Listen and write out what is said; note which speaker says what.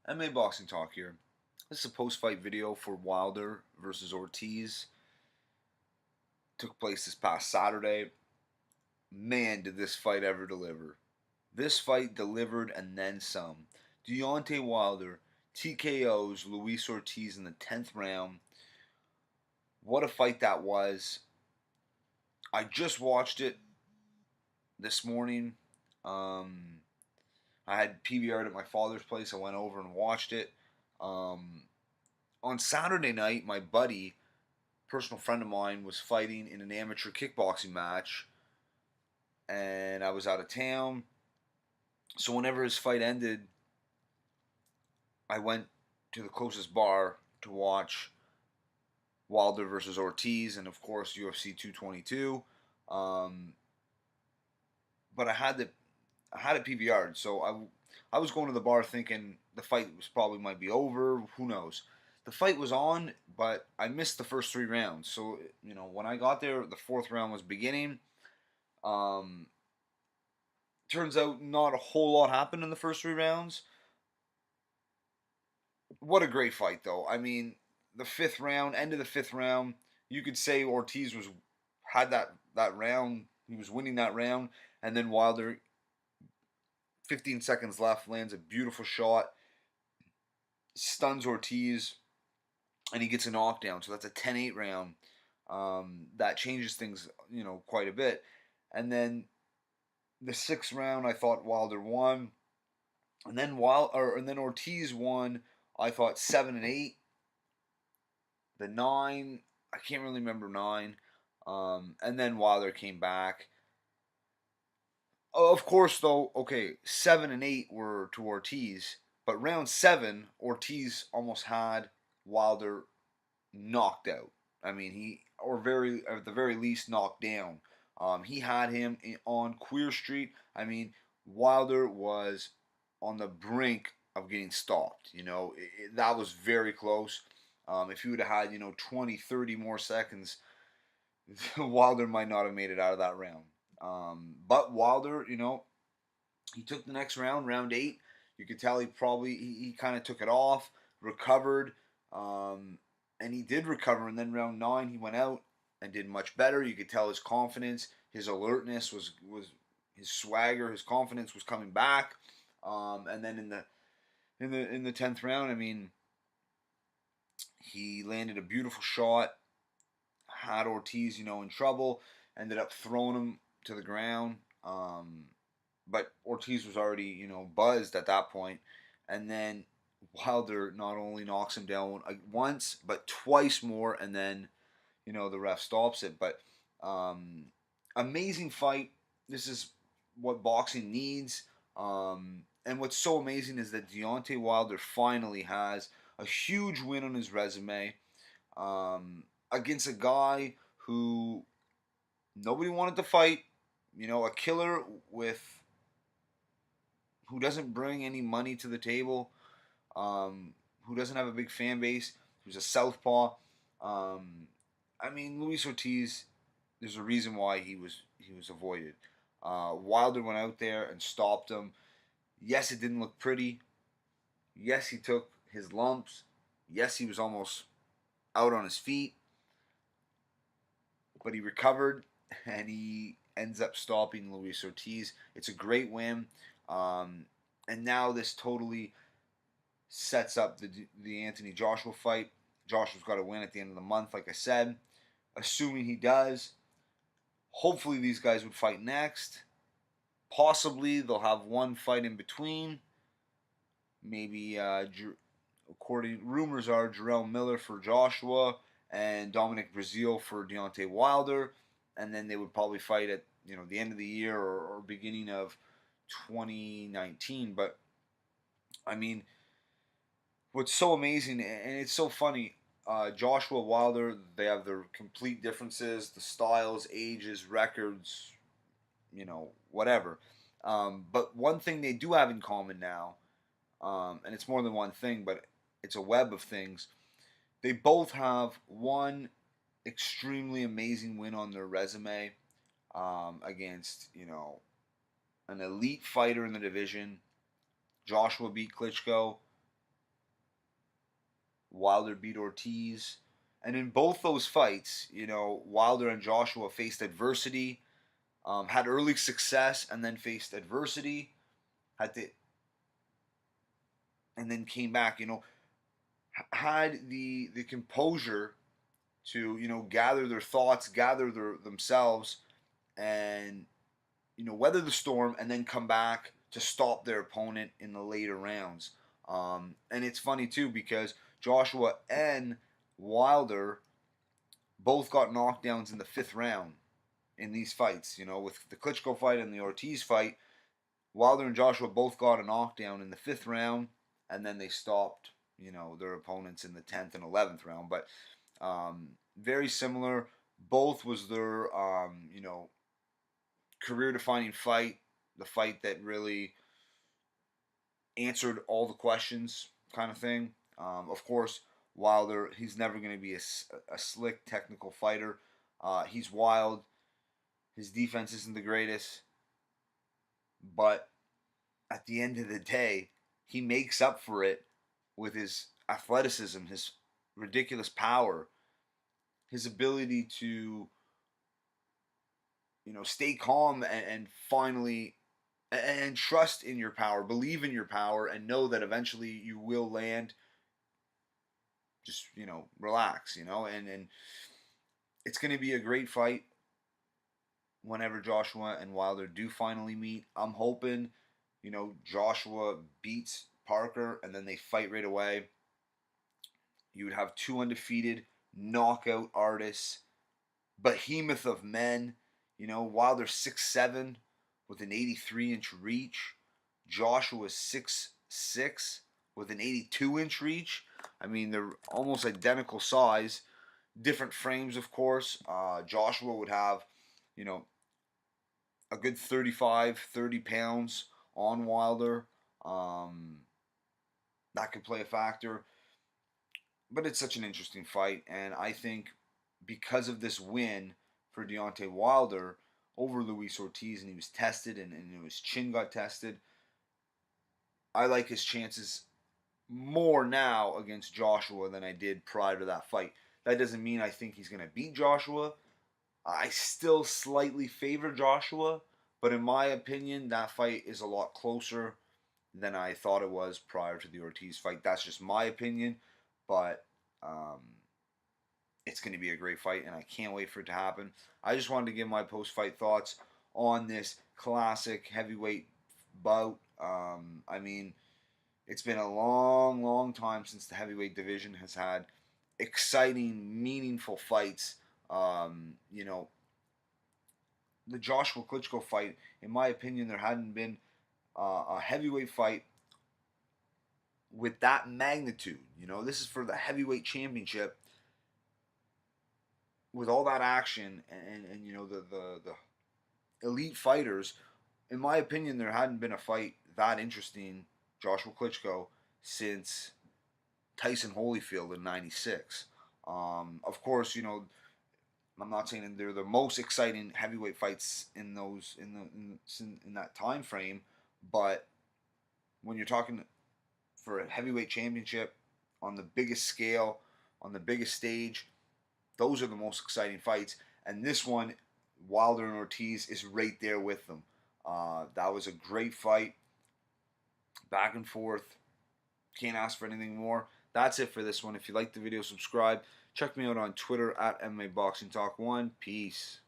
Speaker 1: MMA Boxing Talk here. This is a post-fight video for Wilder versus Ortiz. Took place this past Saturday. Man, did this fight ever deliver. This fight delivered and then some. Deontay Wilder TKOs Luis Ortiz in the 10th round. What a fight that was. I just watched it this morning. I had PVR'd at my father's place. I went over and watched it. On Saturday night, my buddy, personal friend of mine, was fighting in an amateur kickboxing match, and I was out of town. So whenever his fight ended, I went to the closest bar to watch Wilder versus Ortiz, and of course UFC 222. But I had it PVR'd, so I was going to the bar thinking the fight was probably might be over. Who knows? The fight was on, but I missed the first 3 rounds. So when I got there, the 4th round was beginning. Turns out not a whole lot happened in the first 3 rounds. What a great fight, though. I mean, the 5th round, end of the 5th round, you could say Ortiz had that round. He was winning that round, and then Wilder, 15 seconds left, lands a beautiful shot, stuns Ortiz, and he gets a knockdown. So that's a 10-8 round. That changes things, quite a bit. And then the 6th round, I thought Wilder won, and then Ortiz won. I thought 7-8. The 9, I can't really remember 9. And then Wilder came back. Of course, though, okay, 7 and 8 were to Ortiz, but round 7, Ortiz almost had Wilder knocked out. I mean, at the very least, knocked down. He had him on Queer Street. I mean, Wilder was on the brink of getting stopped. That was very close. If he would have had, 20, 30 more seconds, Wilder might not have made it out of that round. But Wilder, he took the next round, round 8. You could tell he kind of took it off, recovered, and he did recover. And then round 9, he went out and did much better. You could tell his confidence, his alertness was his swagger, his confidence was coming back. And then in the 10th round, I mean, he landed a beautiful shot, had Ortiz, in trouble, ended up throwing him to the ground. But Ortiz was already, buzzed at that point. And then Wilder not only knocks him down once, but twice more, and then, the ref stops it. But amazing fight. This is what boxing needs. And what's so amazing is that Deontay Wilder finally has a huge win on his resume against a guy who nobody wanted to fight. A killer who doesn't bring any money to the table, who doesn't have a big fan base, who's a southpaw. I mean, Luis Ortiz, there's a reason why he was avoided. Wilder went out there and stopped him. Yes, it didn't look pretty. Yes, he took his lumps. Yes, he was almost out on his feet. But he recovered, and he ends up stopping Luis Ortiz. It's a great win. And now this totally sets up the Anthony Joshua fight. Joshua's got to win at the end of the month, like I said. Assuming he does, hopefully these guys would fight next. Possibly they'll have one fight in between. Maybe, rumors are Jarrell Miller for Joshua and Dominic Breazeale for Deontay Wilder, and then they would probably fight at the end of the year or beginning of 2019. But I mean, what's so amazing, and it's so funny, Joshua Wilder, they have their complete differences, the styles, ages, records, whatever. But one thing they do have in common now, and it's more than one thing, but it's a web of things. They both have one extremely amazing win on their resume against, an elite fighter in the division. Joshua beat Klitschko. Wilder beat Ortiz. And in both those fights, you know, Wilder and Joshua faced adversity, had early success, and then faced adversity, had to, and then came back. You know, had the composure to, you know, gather their thoughts, gather themselves, and, you know, weather the storm, and then come back to stop their opponent in the later rounds. And it's funny too because Joshua and Wilder both got knockdowns in the fifth round in these fights. You know, with the Klitschko fight and the Ortiz fight, Wilder and Joshua both got a knockdown in the fifth round, and then they stopped, you know, their opponents in the 10th and 11th round. But very similar. Both was their, you know, career-defining fight. The fight that really answered all the questions, kind of thing. Of course, Wilder, he's never going to be a slick technical fighter. He's wild. His defense isn't the greatest. But at the end of the day, he makes up for it with his athleticism, his ridiculous power, his ability to, you know, stay calm and finally and trust in your power, believe in your power, and know that eventually you will land. Just, you know, relax, you know, and it's going to be a great fight whenever Joshua and Wilder do finally meet. I'm hoping, you know, Joshua beats Parker and then they fight right away. You would have two undefeated knockout artists, behemoth of men. You know, Wilder's 6'7" with an 83-inch reach. Joshua's 6'6" with an 82-inch reach. I mean, they're almost identical size. Different frames, of course. Joshua would have, you know, a good 35, 30 pounds on Wilder. That could play a factor. But it's such an interesting fight. And I think because of this win for Deontay Wilder over Luis Ortiz, and he was tested and his chin got tested, I like his chances more now against Joshua than I did prior to that fight. That doesn't mean I think he's going to beat Joshua. I still slightly favor Joshua, but in my opinion, that fight is a lot closer than I thought it was prior to the Ortiz fight. That's just my opinion, but it's going to be a great fight, and I can't wait for it to happen. I just wanted to give my post-fight thoughts on this classic heavyweight bout. I mean, it's been a long, long time since the heavyweight division has had exciting, meaningful fights. You know, the Joshua Klitschko fight, in my opinion, there hadn't been a heavyweight fight with that magnitude. You know, this is for the heavyweight championship with all that action and you know, the elite fighters. In my opinion, there hadn't been a fight that interesting, Joshua Klitschko, since Tyson Holyfield in '96. Of course, you know, I'm not saying they're the most exciting heavyweight fights in those in that time frame, but when you're talking for a heavyweight championship on the biggest scale, on the biggest stage, those are the most exciting fights. And this one, Wilder and Ortiz, is right there with them. That was a great fight, back and forth. Can't ask for anything more. That's it for this one. If you liked the video, subscribe. Check me out on Twitter at MMA Boxing Talk 1. Peace.